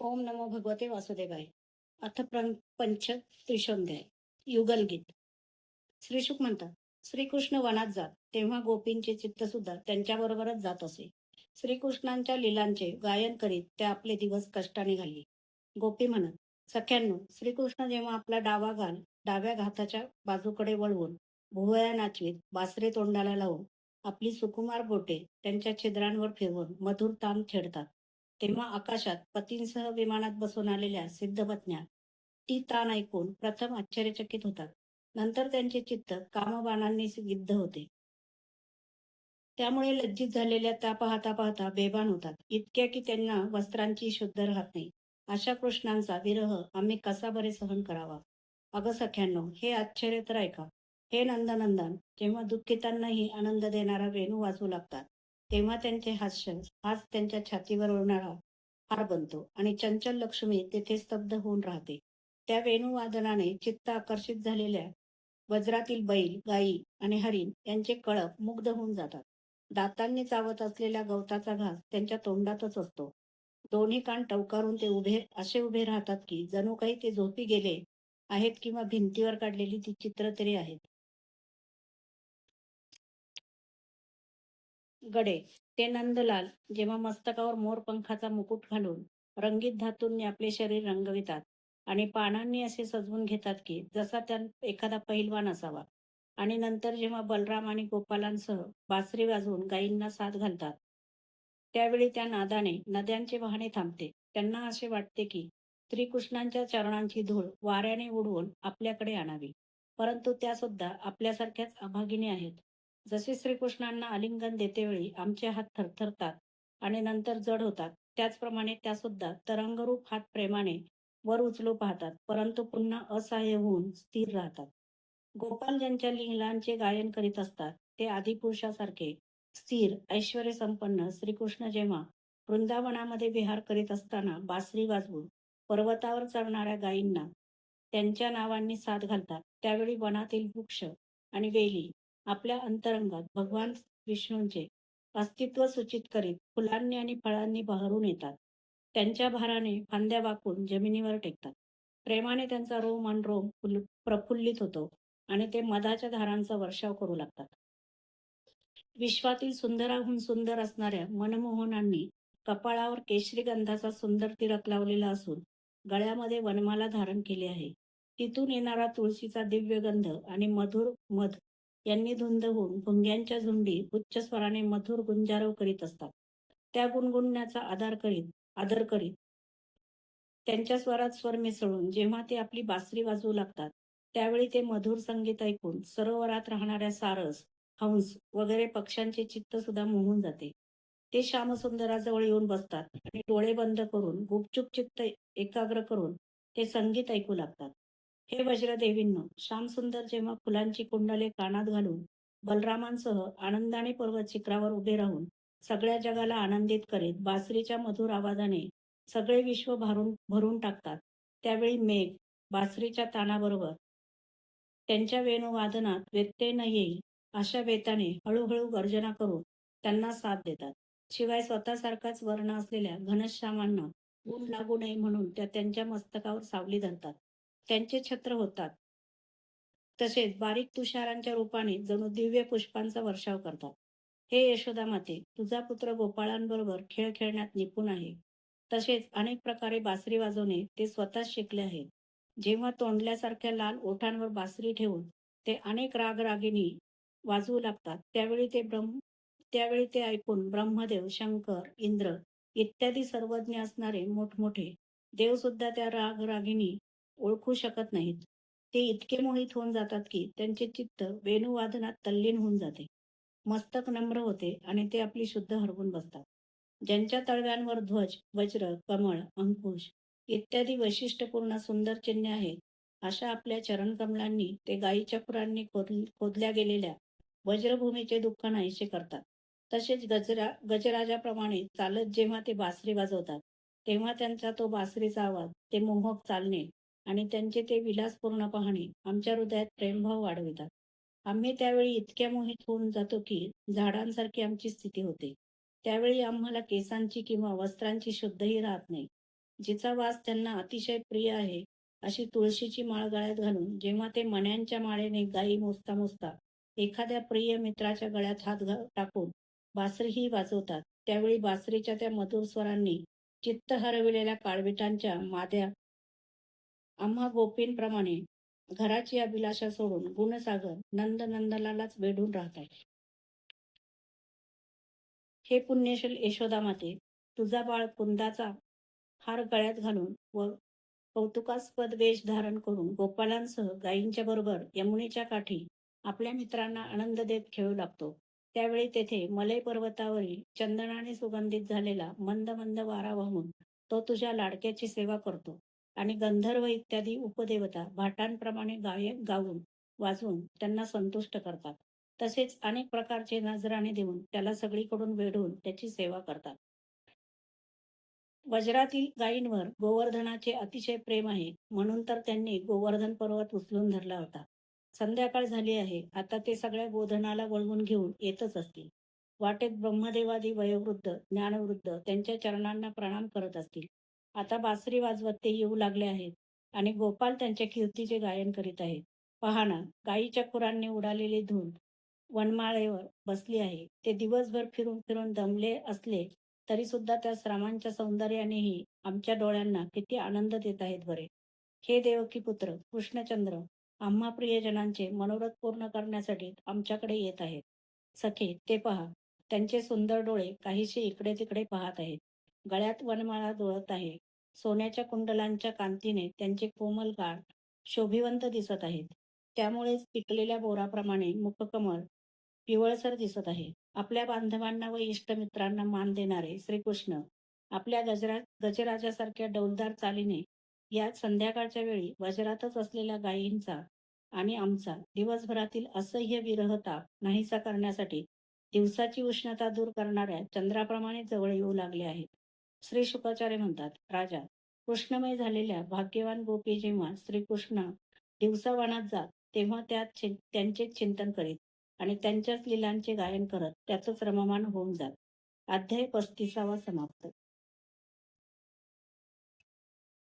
ओम नमो भगवते वासुदेवाय. अथ पंच त्रिशोध्याय. युगलगीत. श्रीशुक म्हणतात, श्रीकृष्ण वनात जात तेव्हा गोपींचे चित्त सुद्धा त्यांच्याबरोबरच जात असे. श्रीकृष्णांच्या लीलांचे गायन करीत ते आपले दिवस कष्टाने घालली. गोपी म्हणत, सख्यांनो, श्रीकृष्ण जेव्हा आपला डावा गाल डाव्या घाताच्या बाजूकडे वळवून भुवया नाचवीत, बासरे तोंडाला लावून आपली सुकुमार बोटे त्यांच्या छिद्रांवर फिरवून मधुर तान छेडतात, तेव्हा आकाशात पतींसह विमानात बसून आलेल्या सिद्धपत्न्या ती तान ऐकून प्रथम आश्चर्यचकित होतात. नंतर त्यांचे चित्त कामबाणांनी विद्ध होते. त्यामुळे लज्जित झालेल्या त्या पाहता पाहता बेभान होतात, इतक्या की त्यांना वस्त्रांची शुद्ध राहत नाही. अशा कृष्णांचा विरह आम्ही कसा बरे सहन करावा. अगं सख्यांनो, हे आश्चर्य तर ऐका. हे नंदनंदन, जेव्हा दुःखितांनाही आनंद देणारा वेणू वाजवू लागतात, तेव्हा त्यांचे हास्य हाच त्यांच्या छातीवर ओढणारा हार बनतो आणि चंचल लक्ष्मी तेथे स्तब्ध होऊन राहते. त्या वेणुवादनाने चित्त आकर्षित झालेल्या वज्रातील बैल, गायी आणि हरिण यांचे कळप मुग्ध होऊन जातात. दातांनी चावत असलेल्या गवताचा घास त्यांच्या तोंडातच असतो. दोन्ही कान टवकारून ते असे उभे राहतात की जणू काही ते झोपी गेले आहेत किंवा भिंतीवर काढलेली ती चित्र तरी आहेत. गडे, ते नंदलाल जेव्हा मस्तकावर मोरपंखाचा मुकुट घालून रंगीत धातूंनी आपले शरीर रंगवितात आणि पानांनी असे सजवून घेतात की जसा त्या एखादा पहिलवान असावा, आणि नंतर जेव्हा बलराम आणि गोपालांसह बासरी वाजवून गायींना साथ घालतात, त्यावेळी त्या नादाने नद्यांचे वाहने थांबते. त्यांना असे वाटते की श्रीकृष्णांच्या चरणांची धूळ वाऱ्याने उडवून आपल्याकडे आणावी, परंतु त्या सुद्धा आपल्यासारख्याच अभागिनी आहेत. जसे श्रीकृष्णांना आलिंगन देतेवेळी आमचे हात थरथरतात आणि नंतर जड होतात, त्याचप्रमाणे त्या सुद्धा तरंगरूप हात प्रेमाने वर उचलू पाहतात, परंतु पुन्हा असहाय्य होऊन स्थिर राहतात. गोपाल ज्यांच्या लीलांचे गायन करीत असतात, ते आदिपुरुषासारखे स्थिर ऐश्वर्य संपन्न श्रीकृष्ण जेव्हा वृंदावनामध्ये विहार करीत असताना बासरी वाजवून पर्वतावर चढणाऱ्या गायींना त्यांच्या नावांनी साथ घालतात, त्यावेळी वनातील वृक्ष आणि वेली आपल्या अंतरंगात भगवान विष्णूंचे अस्तित्व सूचित करीत फुलांनी आणि फळांनी बहरून येतात. त्यांच्या भाराने फांद्या वाकून जमिनीवर टेकतात. प्रेमाने त्यांचा रोम आणि रोम प्रफुल्लित होतो आणि ते मधाच्या धारांचा वर्षाव करू लागतात. विश्वातील सुंदराहून सुंदर असणाऱ्या मनमोहनांनी कपाळावर केशरी गंधाचा सुंदर तिलक लावलेला असून गळ्यामध्ये वनमाला धारण केली आहे. तिथून येणारा तुळशीचा दिव्य गंध आणि मधुर मध यांनी धुंद होऊन भुंग्यांच्या झुंडी उच्च स्वराने मधुर गुंजारव करीत असतात. त्या गुणगुणण्याचा आदर करीत त्यांच्या स्वरात स्वर मिसळून जेव्हा ते आपली बासरी वाजवू लागतात, त्यावेळी ते मधुर संगीत ऐकून सरोवरात राहणाऱ्या सारस, हंस वगैरे पक्ष्यांचे चित्त सुद्धा मोहून जाते. ते श्यामसुंदराजवळ येऊन बसतात आणि डोळे बंद करून गुपचूप चित्त एकाग्र करून ते संगीत ऐकू लागतात. हे वज्रदेवींनो, श्यामसुंदर जेव्हा फुलांची कुंडले कानात घालून बलरामांसह आनंदाने पर्वत शिखरावर उभे राहून सगळ्या जगाला आनंदित करीत बासरीच्या मधुर आवाजाने सगळे विश्व भरून टाकतात, त्यावेळी मेघ बासरीच्या तानाबरोबर त्यांच्या वेणुवादनात व्यत्यय न येईल अशा बेताने हळूहळू गर्जना करून त्यांना साथ देतात. शिवाय स्वतःसारखाच वर्ण असलेल्या घनश्यामांना ऊन लागू नये म्हणून त्या त्यांच्या मस्तकावर सावली धरतात, त्यांचे छत्र होतात. तसेच बारीक तुषारांच्या रूपाने जणू दिव्य पुष्पांचा वर्षाव करतात. हे यशोदा माते, तुझा पुत्र गोपाळांबरोबर खेळ खेळण्यात निपुण आहे. तसेच अनेक प्रकारे बासरी वाजवणे ते स्वतःच शिकले आहेत. जेव्हा तोंडल्यासारख्या लाल ओठांवर बासरी ठेवून ते अनेक रागरागिणी वाजवू लागतात, त्यावेळी ते ऐकून ब्रह्मदेव, शंकर, इंद्र इत्यादी सर्वज्ञ असणारे मोठमोठे देव सुद्धा त्या रागरागिणी ओळखू शकत नाहीत. ते इतके मोहित होऊन जातात की त्यांचे चित्त वेणुवादनात तल्लीन होऊन जाते. मस्तक नम्र होते आणि ते आपली शुद्ध हरवून बसतात. ज्यांच्या तळव्यांवर ध्वज, वज्र, कमळ, अंकुश इत्यादी वैशिष्ट्यपूर्ण सुंदर चिन्हे आहेत, अशा आपल्या चरणकमलांनी ते गायीच्या खुरांनी खोदल्या गेलेल्या वज्रभूमीचे दुःख नाहीसे करतात. तसेच गजराजाप्रमाणे चालत जेव्हा ते बासरी वाजवतात, तेव्हा त्यांचा तो बासरीचा आवाज, ते मोहक चालणे आणि त्यांचे ते विलासपूर्ण पाहणे आमच्या हृदयात प्रेमभाव वाढवितात. आम्ही त्यावेळी इतक्या मोहित होऊन जातो की झाडांसारखी आमची स्थिती होते. त्यावेळी आम्हाला केसांची किंवा वस्त्रांची शुद्धही राहत नाही. जिचा वास त्यांना अतिशय प्रिय आहे, अशी तुळशीची माळ गळ्यात घालून जेव्हा ते मण्यांच्या माळेने गायी मोजता मोजता एखाद्या प्रिय मित्राच्या गळ्यात टाकून बासरीही वाजवतात, त्यावेळी बासरीच्या त्या मधुर स्वरांनी चित्त हरविलेल्या काळविटांच्या माद्या आम्हा गोपींप्रमाणे घराची अभिलाषा सोडून गुणसागर नंदलालाच वेढून राहतात. हे पुण्यशील यशोदा माते, तुझा बाळ कुंदाचा हार गळ्यात घालून व कौतुकास्पद वेश धारण करून गोपालांसह गायींच्या बरोबर यमुनेच्या काठी आपल्या मित्रांना आनंद देत खेळू लागतो. त्यावेळी तेथे मलय पर्वतावरील चंदनाने सुगंधित झालेला मंद मंद वारा वाहून तो तुझ्या लाडक्याची सेवा करतो आणि गंधर्व इत्यादी उपदेवता भाटांप्रमाणे गाऊन वाजवून त्यांना संतुष्ट करतात. तसेच अनेक प्रकारचे नजराणे देऊन त्याला सगळीकडून वेढून त्याची सेवा करतात. वज्रातील गायींवर गोवर्धनाचे अतिशय प्रेम आहे, म्हणून तर त्यांनी गोवर्धन पर्वत उचलून धरला होता. संध्याकाळ झाली आहे, आता ते सगळ्या गोधनाला वळवून घेऊन येतच असतील. वाटेत ब्रह्मदेवादी वयोवृद्ध ज्ञानवृद्ध त्यांच्या चरणांना प्रणाम करत असतील. आता बासरी वाजवत ते येऊ लागले आहेत आणि गोपाल त्यांच्या कीर्तीचे गायन करीत आहेत. पहा ना, गायीच्या खुरांनी उडालेली धून वनमाळेवर बसली आहे. ते दिवसभर फिरून फिरून दमले असले तरी सुद्धा त्या श्रामांच्या सौंदर्यानेही आमच्या डोळ्यांना किती आनंद देत आहेत बरे. हे देवकी पुत्र कृष्णचंद्र आम्हा प्रियजनांचे मनोरथ पूर्ण करण्यासाठी आमच्याकडे येत आहेत. सखे, ते पहा, त्यांचे सुंदर डोळे काहीसे इकडे तिकडे पाहत आहेत. गळ्यात वनमाळा डोळत आहे. सोन्याच्या कुंडलांच्या कांतीने त्यांचे कोमल गाल शोभिवंत दिसत आहेत. त्यामुळेच पिकलेल्या बोराप्रमाणे मुखकमळ पिवळसर दिसत आहे. आपल्या बांधवांना व इष्टमित्रांना मान देणारे श्रीकृष्ण आपल्या गजराजासारख्या डौलदार चालीने या संध्याकाळच्या वेळी वज्रातच असलेल्या गायींचा आणि आमचा दिवसभरातील असह्य विरहताप नाहीसा करण्यासाठी दिवसाची उष्णता दूर करणाऱ्या चंद्राप्रमाणे जवळ येऊ लागले आहेत. श्री शुकाचार्य म्हणतात, राजा, कृष्णमय झालेल्या भाग्यवान गोपी जेव्हा श्रीकृष्ण दिवसा वनात जात तेव्हा त्यांचेच चिंतन करीत आणि त्यांच्याच लीलांचे गायन करत त्यातच रममाण होऊन जात. अध्याय 35 समाप्त.